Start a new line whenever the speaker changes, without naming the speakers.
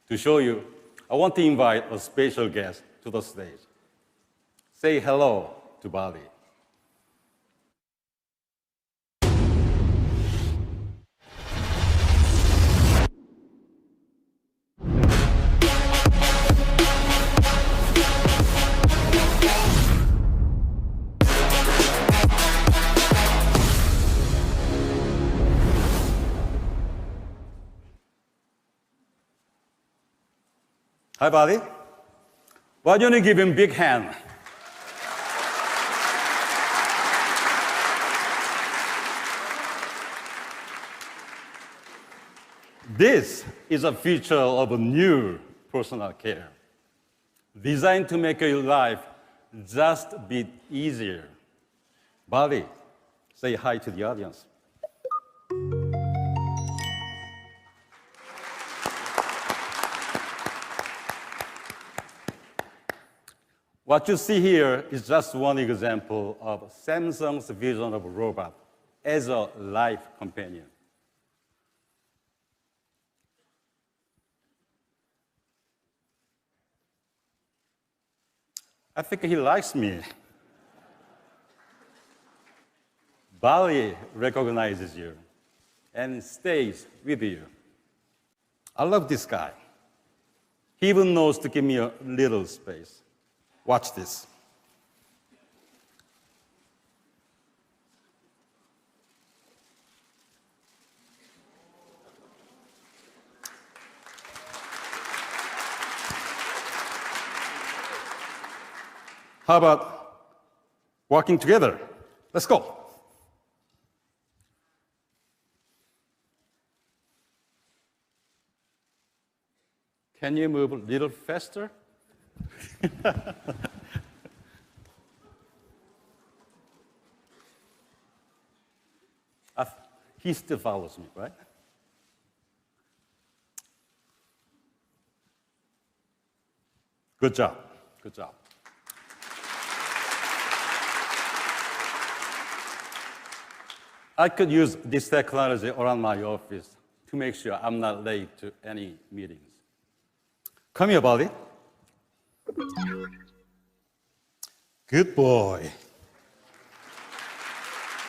To show you, I want to invite a special guest to the stage. Say hello to Ballie. Hi, Ballie. Why don't you give him a big hand? This is a feature of a new personal care, designed to make your life just a bit easier. Ballie, say hi to the audience. What you see here is just one example of Samsung's vision of a robot as a life companion. I think he likes me. Ballie recognizes you and stays with you. I love this guy. He even knows to give me a little space. Watch this. How about walking together? Let's go. Can you move a little faster? He still follows me, right? Good job. Good job. I could use this technology around my office to make sure I'm not late to any meetings. Come here, Ballie. Good boy.